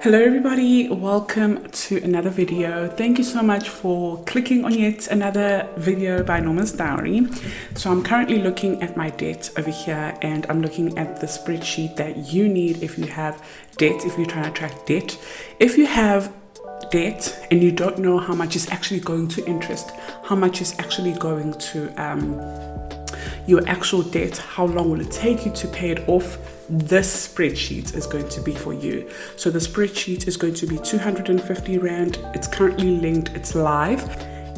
Hello everybody, welcome to another video. Thank you so much for clicking on yet another video by Norma's Diary. So I'm currently looking at my debt over here, and I'm looking at the spreadsheet that you need if you have debt, if you're trying to track debt. If you have debt and you don't know how much is actually going to interest, how much is actually going to your actual debt, how long will it take you to pay it off, this spreadsheet is going to be for you. So the spreadsheet is going to be 250 Rand. It's currently linked, it's live.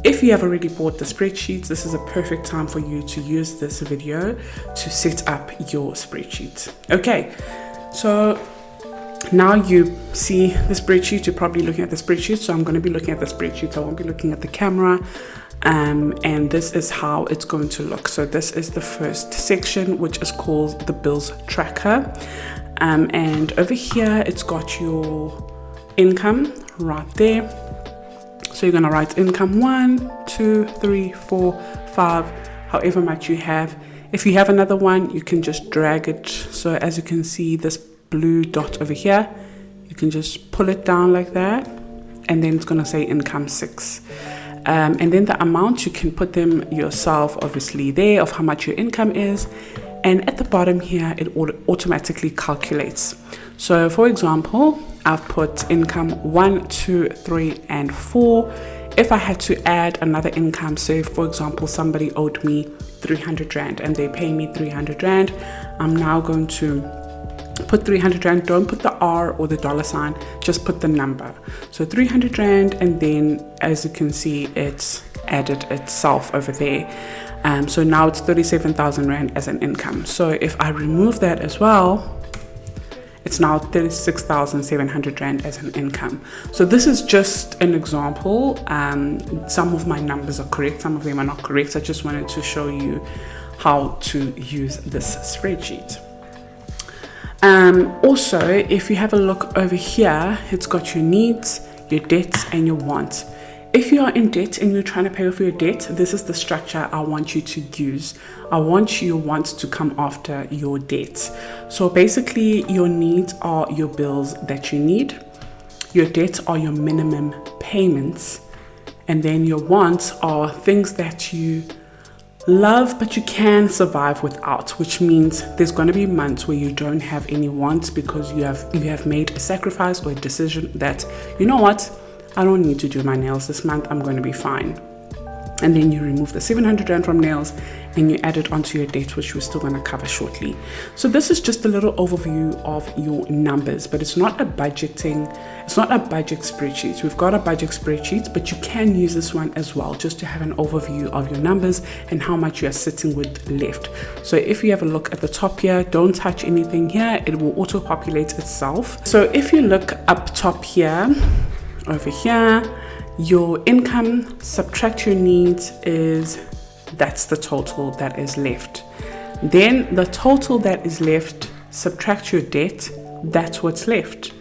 If you have already bought the spreadsheets, this is a perfect time for you to use this video to set up your spreadsheet. Okay, so now you see the spreadsheet, you're probably looking at the spreadsheet. So I'm going to be looking at the spreadsheet, I won't be looking at the camera. And this is how it's going to look. So this is the first section, which is called the bills tracker. And over here, it's got your income right there. So you're going to write income 1, 2, 3, 4, 5, however much you have. If you have another one, you can just drag it. So as you can see, this blue dot over here, you can just pull it down like that. And then it's going to say income 6. And then the amount, you can put them yourself obviously there of how much your income is, and at the bottom here it automatically calculates. So for example, I've put income 1, 2, 3 and 4. If I had to add another income, say for example somebody owed me 300 Rand and they pay me 300 Rand, I'm now going to put 300 Rand, don't put the R or the dollar sign, just put the number. So 300 Rand, and then as you can see, it's added itself over there. So now it's 37,000 Rand as an income. So if I remove that as well, it's now 36,700 Rand as an income. So this is just an example. Some of my numbers are correct, some of them are not correct. I just wanted to show you how to use this spreadsheet. Also, if you have a look over here, it's got your needs, your debts and your wants. If you are in debt and you're trying to pay off your debt, this is the structure I want you to use. I want your wants to come after your debts. So basically your needs are your bills that you need, your debts are your minimum payments, and then your wants are things that you love but you can survive without, which means there's going to be months where you don't have any wants because you have made a sacrifice or a decision that, you know what, I don't need to do my nails this month, I'm going to be fine. And then you remove the 700 Rand from nails and you add it onto your debt, which we're still going to cover shortly. So this is just a little overview of your numbers, but it's not a budget spreadsheet. We've got a budget spreadsheet, but you can use this one as well, just to have an overview of your numbers and how much you are sitting with left. So if you have a look at the top here, don't touch anything here, it will auto populate itself. So if you look up top here, over here, your income, subtract your needs, that's the total that is left. Then the total that is left, subtract your debt, that's what's left.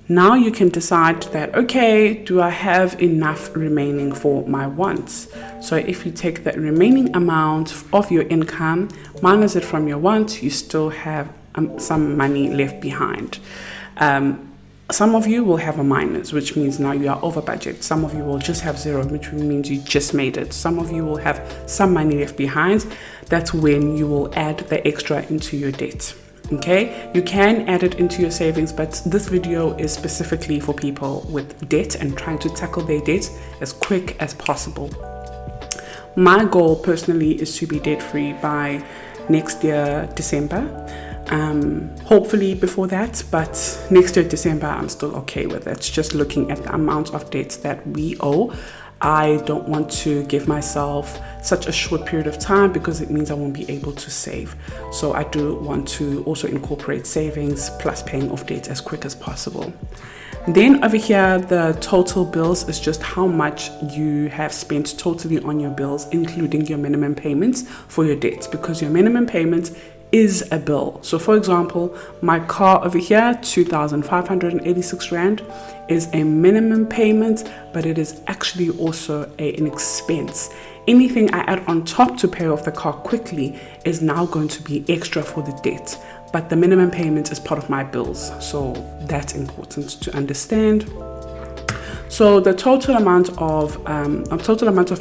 Now you can decide that, okay, do I have enough remaining for my wants? So if you take the remaining amount of your income, minus it from your wants, you still have some money left behind. Some of you will have a minus, which means now you are over budget. Some of you will just have 0, which means you just made it. Some of you will have some money left behind. That's when you will add the extra into your debt. Okay, you can add it into your savings, but this video is specifically for people with debt and trying to tackle their debt as quick as possible. My goal personally is to be debt free by next year, December. Hopefully before that, but next year December I'm still okay with it. Just looking at the amount of debts that we owe, I don't want to give myself such a short period of time because it means I won't be able to save. So I do want to also incorporate savings plus paying off debt as quick as possible. Then over here, the total bills is just how much you have spent totally on your bills, including your minimum payments for your debts, because your minimum payments is a bill. So for example, my car over here, 2,586 Rand, is a minimum payment, but it is actually also an expense. Anything I add on top to pay off the car quickly is now going to be extra for the debt. but the minimum payment is part of my bills. So that's important to understand. So the total amount of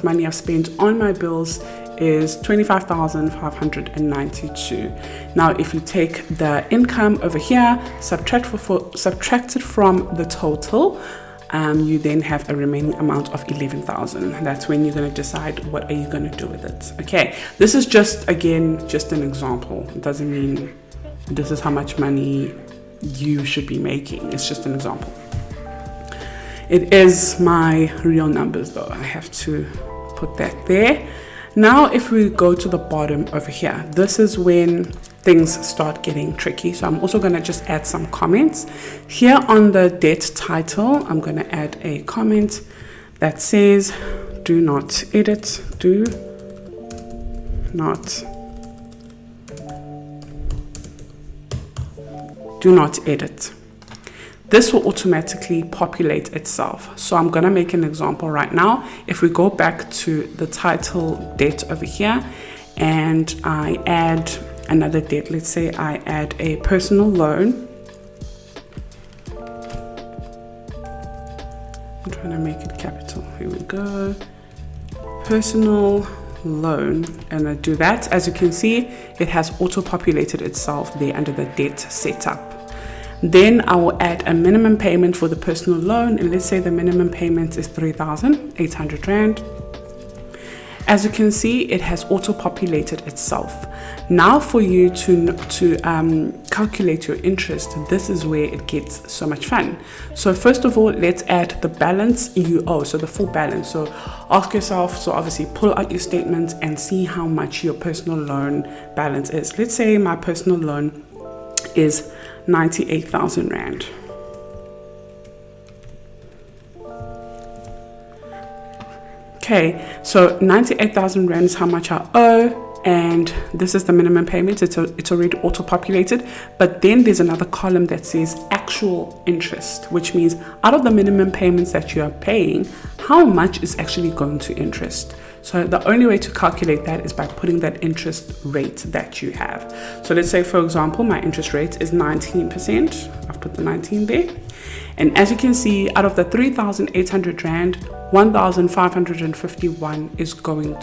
money I've spent on my bills is 25,592. Now, if you take the income over here, subtract it from the total, you then have a remaining amount of 11,000. That's when you're going to decide what are you going to do with it. Okay, this is just an example. It doesn't mean this is how much money you should be making. It's just an example. It is my real numbers though. I have to put that there. Now, if we go to the bottom over here, this is when things start getting tricky. So I'm also going to just add some comments. Here on the debt title, I'm going to add a comment that says, do not edit, do not edit. This will automatically populate itself. So I'm going to make an example right now. If we go back to the title debt over here and I add another debt, let's say I add a personal loan. I'm trying to make it capital. Here we go. Personal loan, and I do that. As you can see, it has auto-populated itself there under the debt setup. Then I will add a minimum payment for the personal loan, and let's say the minimum payment is 3,800 Rand. As you can see, it has auto-populated itself. Now for you to calculate your interest, this is where it gets so much fun. So first of all, let's add the balance you owe, so the full balance. So ask yourself, so obviously pull out your statement and see how much your personal loan balance is. Let's say my personal loan is 98,000 Rand. Okay, so 98,000 Rand is how much I owe, and this is the minimum payment. It's already auto-populated, but then there's another column that says actual interest, which means out of the minimum payments that you are paying, how much is actually going to interest. So the only way to calculate that is by putting that interest rate that you have. So let's say, for example, my interest rate is 19%. I've put the 19 there. And as you can see, out of the 3,800 Rand, 1,551 is going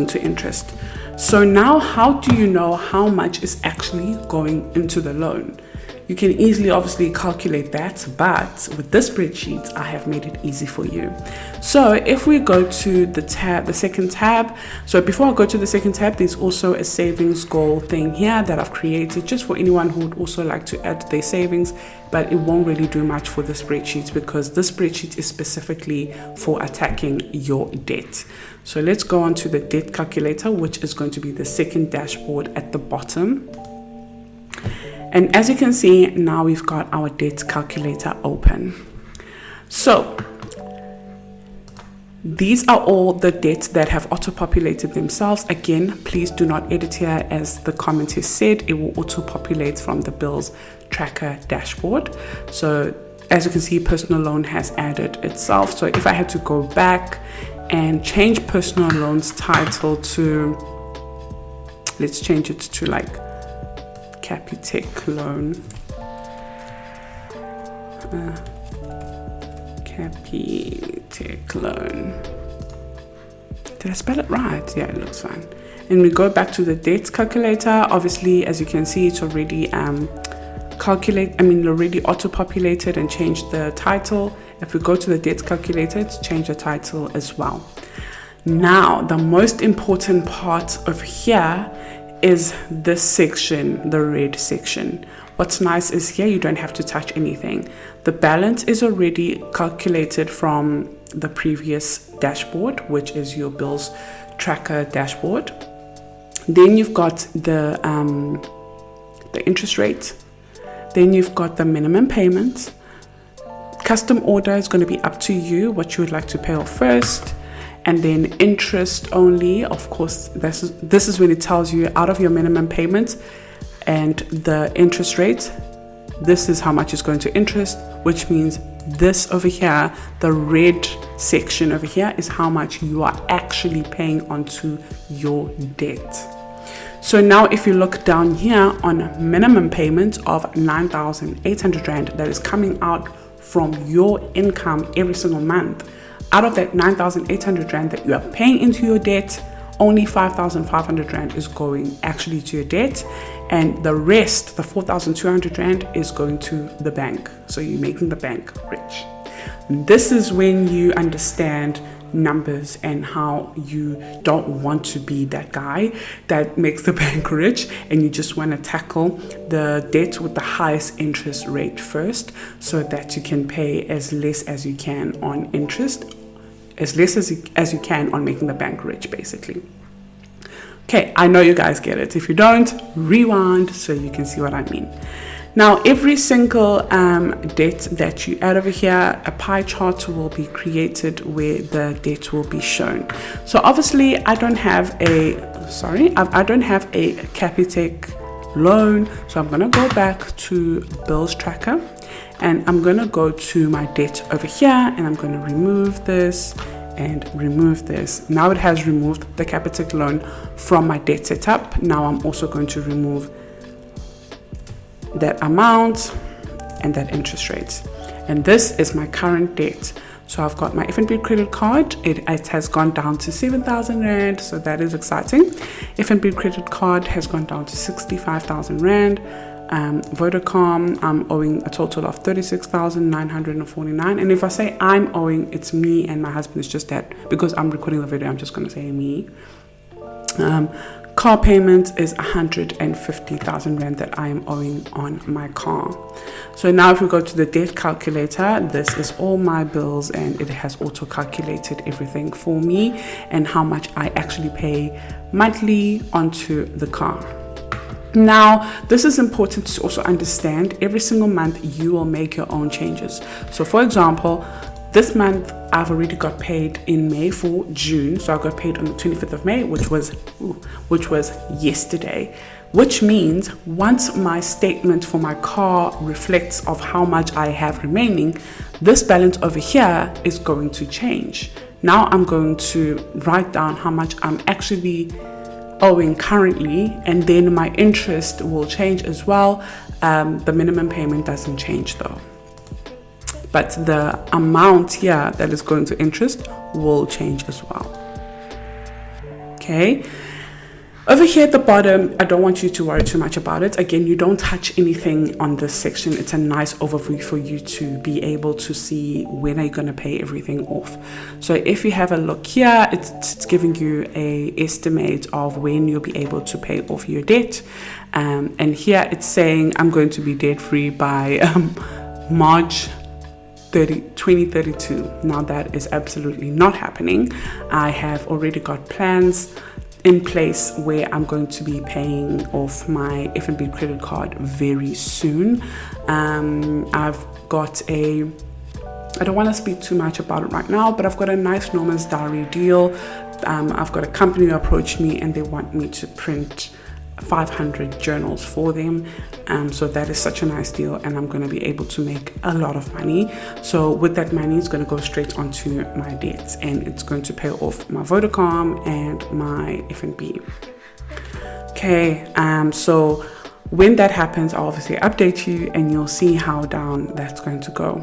to interest. So now how do you know how much is actually going into the loan? You can easily obviously calculate that, but with this spreadsheet, I have made it easy for you. So if we go to the second tab, so before I go to the second tab, there's also a savings goal thing here that I've created just for anyone who would also like to add their savings, but it won't really do much for the spreadsheet because this spreadsheet is specifically for attacking your debt. So let's go on to the debt calculator, which is going to be the second dashboard at the bottom. And as you can see, now we've got our debt calculator open. So these are all the debts that have auto-populated themselves. Again, please do not edit here. As the comment has said, it will auto-populate from the bills tracker dashboard. So as you can see, personal loan has added itself. So if I had to go back and change personal loans title to, let's change it to like Capitec loan. Capitec loan. Did I spell it right? Yeah, it looks fine. And we go back to the debt calculator. Obviously, as you can see, it's already already auto-populated and changed the title. If we go to the debt calculator, it's changed the title as well. Now, the most important part of here is this section, the red section. What's nice is here you don't have to touch anything. The balance is already calculated from the previous dashboard, which is your bills tracker dashboard. Then you've got the interest rate. Then you've got the minimum payment. Custom order is going to be up to you what you would like to pay off first. And then interest only, of course, this is when it tells you out of your minimum payment and the interest rate, this is how much is going to interest, which means this over here, the red section over here, is how much you are actually paying onto your debt. So now if you look down here on minimum payment of 9,800 Rand that is coming out from your income every single month, out of that 9,800 Rand that you are paying into your debt, only 5,500 Rand is going actually to your debt, and the rest, the 4,200 Rand, is going to the bank. So you're making the bank rich. This is when you understand numbers and how you don't want to be that guy that makes the bank rich, and you just want to tackle the debt with the highest interest rate first, so that you can pay as less as you can on interest, as less as you can on making the bank rich, basically. Okay, I know you guys get it. If you don't, rewind so you can see what I mean. Now, every single debt that you add over here, a pie chart will be created where the debt will be shown. So obviously, I don't have a Capitec loan. So I'm gonna go back to bills tracker, and I'm gonna go to my debt over here, and I'm gonna remove this and remove this. Now it has removed the Capitec loan from my debt setup. Now I'm also going to remove that amount and that interest rate, and this is my current debt. So I've got my FNB credit card. It has gone down to 7,000 Rand, so that is exciting. FNB credit card has gone down to 65,000 Rand. Vodacom, I'm owing a total of 36,949, and if I say I'm owing, it's me and my husband. It's just that because I'm recording the video, I'm just going to say me. Car payment is 150,000 Rand that I am owing on my car. So now if we go to the debt calculator, this is all my bills, and it has auto calculated everything for me and how much I actually pay monthly onto the car. Now, this is important to also understand. Every single month you will make your own changes. So for example, this month I've already got paid in May for June. So I got paid on the 25th of May, which was yesterday, which means once my statement for my car reflects of how much I have remaining, this balance over here is going to change. Now I'm going to write down how much I'm actually owing currently, and then my interest will change as well. The minimum payment doesn't change though, but the amount here that is going to interest will change as well. Okay, over here at the bottom, I don't want you to worry too much about it. Again, you don't touch anything on this section. It's a nice overview for you to be able to see when are you going to pay everything off. So if you have a look here, it's giving you a estimate of when you'll be able to pay off your debt, and here it's saying I'm going to be debt free by March 2032. Now that is absolutely not happening. I have already got plans in place where I'm going to be paying off my FNB credit card very soon. I've got I don't want to speak too much about it right now, but I've got a nice Norman's Diary deal. I've got a company who approached me and they want me to print 500 journals for them, so that is such a nice deal, and I'm going to be able to make a lot of money. So with that money, it's going to go straight onto my debts, and it's going to pay off my Vodacom and my FNB. Okay, so when that happens, I'll obviously update you and you'll see how down that's going to go.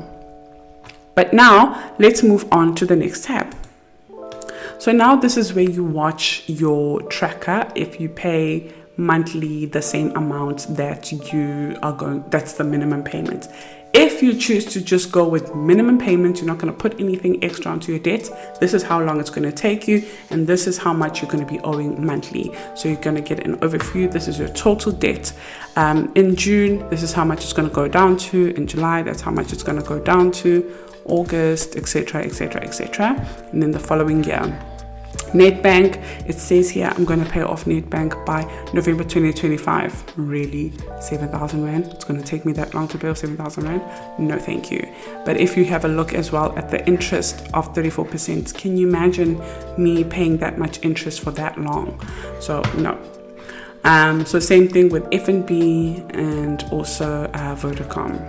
But now let's move on to the next tab. So now this is where you watch your tracker. If you pay monthly the same amount that you are going, that's the minimum payment. If you choose to just go with minimum payment, you're not going to put anything extra onto your debt. This is how long it's going to take you, and this is how much you're going to be owing monthly. So you're going to get an overview. This is your total debt. In June, this is how much it's going to go down to. In July, that's how much it's going to go down to. August, etc., etc., etc. And then the following year. Netbank, it says here I'm going to pay off Netbank by November 2025. Really? 7,000 Rand? It's going to take me that long to pay off 7,000 Rand? No, thank you. But if you have a look as well at the interest of 34%, can you imagine me paying that much interest for that long? So no. So same thing with FNB and also Vodacom.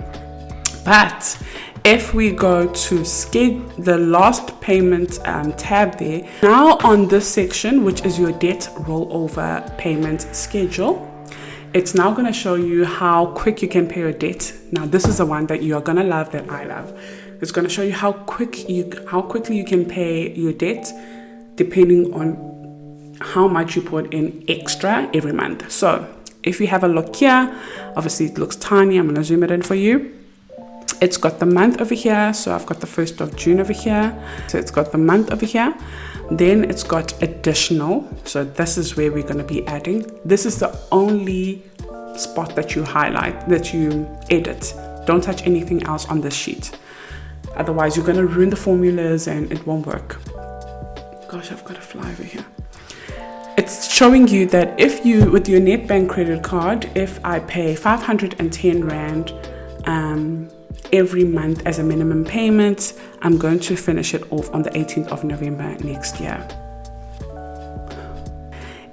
But if we go to the last payment tab there, now on this section, which is your debt rollover payment schedule, it's now going to show you how quick you can pay your debt. Now, this is the one that you are going to love, that I love. It's going to show you how quickly you can pay your debt depending on how much you put in extra every month. So if you have a look here, obviously it looks tiny. I'm going to zoom it in for you. It's got the month over here. So I've got the 1st of June over here. So it's got the month over here. Then it's got additional. So this is where we're going to be adding. This is the only spot that you highlight, that you edit. Don't touch anything else on this sheet. Otherwise, you're going to ruin the formulas and it won't work. Gosh, I've got a fly over here. It's showing you that if you, with your Nedbank credit card, if I pay 510 Rand every month as a minimum payment, I'm going to finish it off on the 18th of November next year.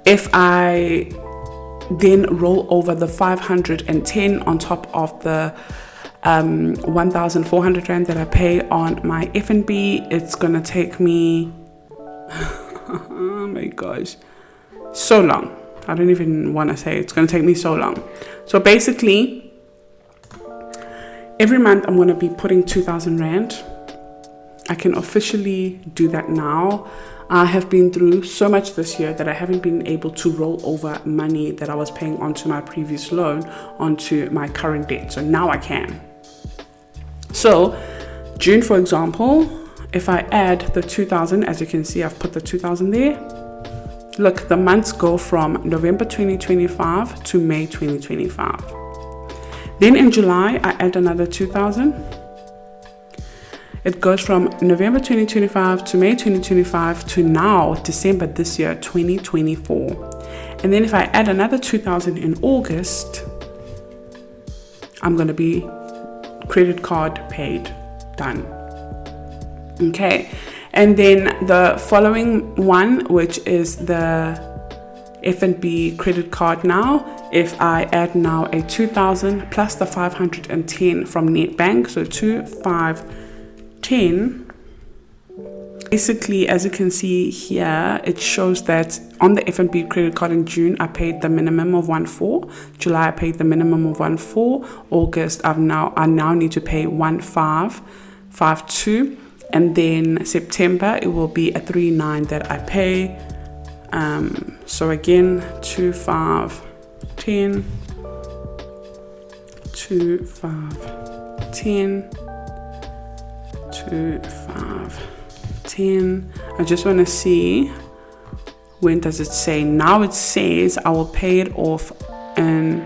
If I then roll over the 510 on top of the 1,400 Rand that I pay on my F&B, it's going to take me, oh my gosh, so long. I don't even want to say it's going to take me so long. So basically, every month I'm going to be putting 2,000 Rand. I can officially do that now. I have been through so much this year that I haven't been able to roll over money that I was paying onto my previous loan onto my current debt. So now I can. So June, for example, if I add the 2,000, as you can see, I've put the 2,000 there. Look, the months go from November 2025 to May 2025. Then in July, I add another 2,000. It goes from November 2025 to May 2025 to now, December this year, 2024. And then if I add another 2,000 in August, I'm going to be credit card paid, done. Okay. And then the following one, which is the F&B credit card now, if I add now a 2,000 plus the 510 from Nedbank, so 2,510. Basically, as you can see here, it shows that on the F&B credit card in June, I paid the minimum of 1,400. July, I paid the minimum of 1,400. August, I now need to pay 1,552. And then September, it will be a 3,900 that I pay. So again, 2,510, 2,510, 2,510. I just want to see, when does it say? Now it says I will pay it off in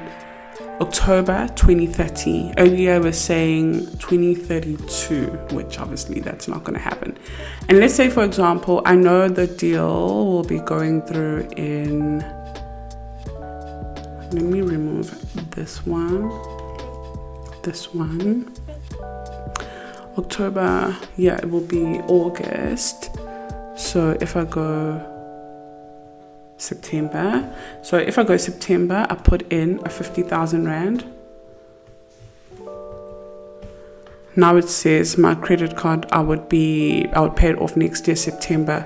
October 2030. Earlier I was saying 2032, which obviously that's not going to happen. And let's say, for example, I know the deal will be going through in, let me remove this one, October, yeah, it will be August. So if I go September, I put in a 50,000 Rand. Now it says my credit card, I would pay it off next year, September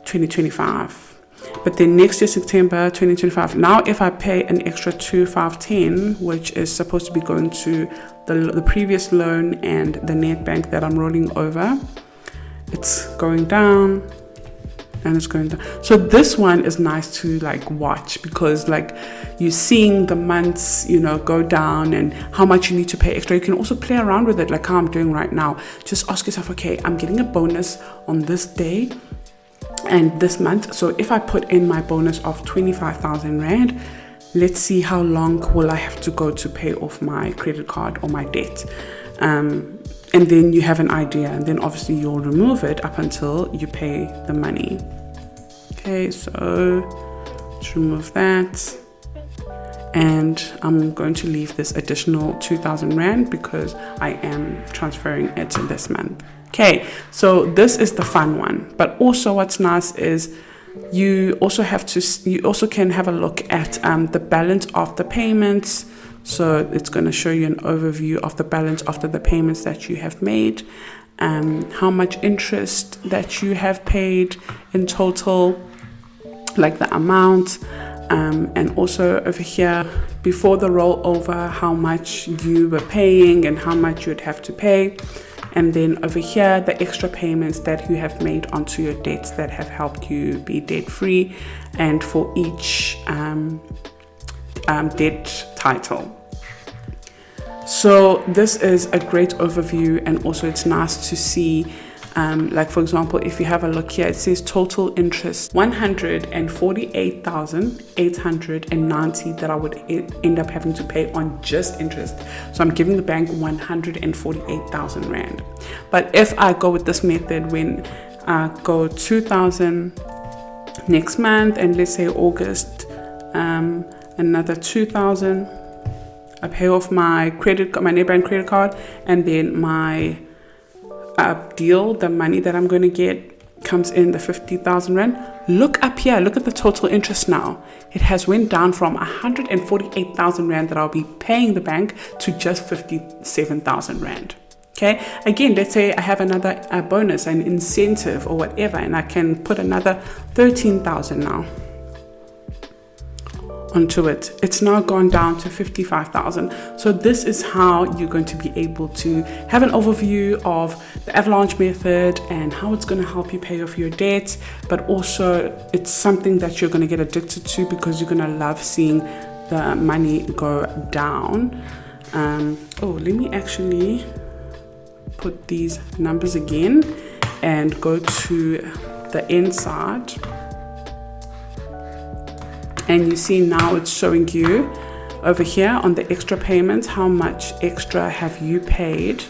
2025. But then next year, September 2025, now if I pay an extra 2,510, which is supposed to be going to the previous loan and the Nedbank that I'm rolling over, it's going down. And it's going down. So this one is nice to like watch, because like you're seeing the months, go down and how much you need to pay extra. You can also play around with it, like how I'm doing right now. Just ask yourself, okay, I'm getting a bonus on this day and this month. So if I put in my bonus of 25,000 Rand, let's see how long will I have to go to pay off my credit card or my debt. And then you have an idea, and then obviously you'll remove it up until you pay the money. Okay, so let's remove that. And I'm going to leave this additional 2,000 Rand because I am transferring it this month. Okay, so this is the fun one. But also what's nice is you also can have a look at the balance of the payments. So it's going to show you an overview of the balance after the payments that you have made, how much interest that you have paid in total, like the amount, and also over here before the rollover, how much you were paying and how much you'd have to pay. And then over here, the extra payments that you have made onto your debts that have helped you be debt free, and for each debt title. So this is a great overview, and also it's nice to see, like for example, if you have a look here, it says total interest 148,890 that I would end up having to pay on just interest. So I'm giving the bank 148,000 Rand. But if I go with this method, when I go 2,000 next month, and let's say August, another 2,000, I pay off my Nedbank credit card, and then my deal, the money that I'm going to get, comes in the 50,000 Rand. Look up here, look at the total interest now. It has went down from 148,000 Rand that I'll be paying the bank to just 57,000 Rand. Okay, again, let's say I have another bonus, an incentive or whatever, and I can put another 13,000 now onto it. It's now gone down to 55,000. So this is how you're going to be able to have an overview of the avalanche method and how it's going to help you pay off your debt, but also it's something that you're going to get addicted to because you're going to love seeing the money go down. Let me actually put these numbers again and go to the inside. And you see now it's showing you over here on the extra payments, how much extra have you paid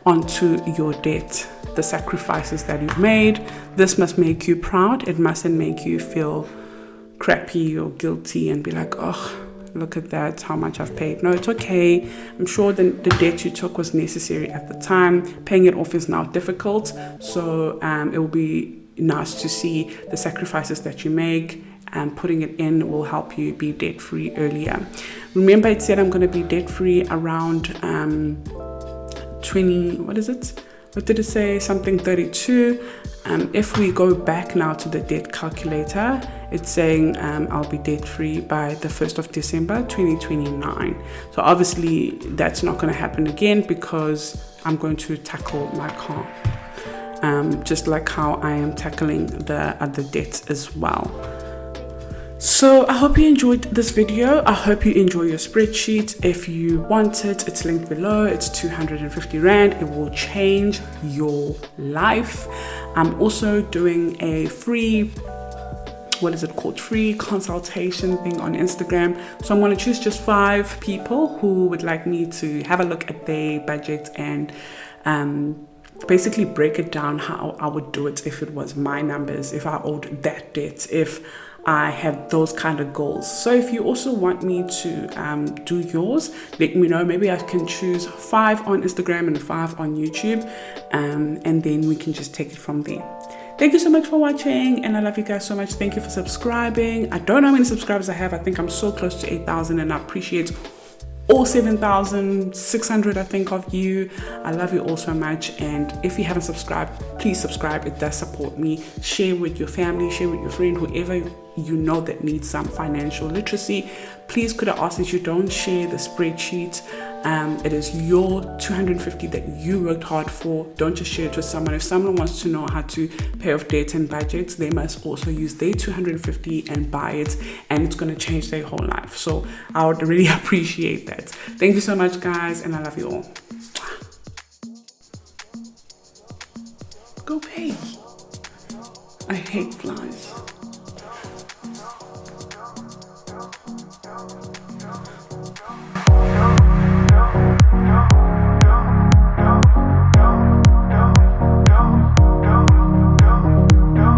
onto your debt, the sacrifices that you've made. This must make you proud. It mustn't make you feel crappy or guilty and be like, oh, look at that, how much I've paid. No, it's okay. I'm sure the debt you took was necessary at the time. Paying it off is now difficult. So it will be nice to see the sacrifices that you make, and putting it in will help you be debt free earlier. Remember, it said I'm going to be debt free around 20, what is it? What did it say? Something 32. If we go back now to the debt calculator, it's saying I'll be debt free by the 1st of December 2029. So obviously that's not going to happen again because I'm going to tackle my car, just like how I am tackling the other debts as well. So I hope you enjoyed this video. I hope you enjoy your spreadsheet. If you want it, it's linked below. It's 250 Rand. It will change your life. I'm also doing a free, free consultation thing on Instagram. So I'm going to choose just 5 people who would like me to have a look at their budget and basically break it down how I would do it if it was my numbers, if I owed that debt, if I have those kind of goals. So if you also want me to do yours, let me know. Maybe I can choose 5 on Instagram and 5 on YouTube, and then we can just take it from there. Thank you so much for watching, and I love you guys so much. Thank you for subscribing. I don't know how many subscribers I have. I think I'm so close to 8,000, and I appreciate all 7,600 I think of you. I love you all so much, and if you haven't subscribed, please subscribe. It does support me. Share with your family, share with your friend, whoever you know that needs some financial literacy. Please, could I ask that you don't share the spreadsheet. It is your 250 that you worked hard for. Don't just share it with someone. If someone wants to know how to pay off debt and budgets, they must also use their 250 and buy it, and it's going to change their whole life. So I would really appreciate that. Thank you so much, guys, and I love you all. Go pay. I hate flies.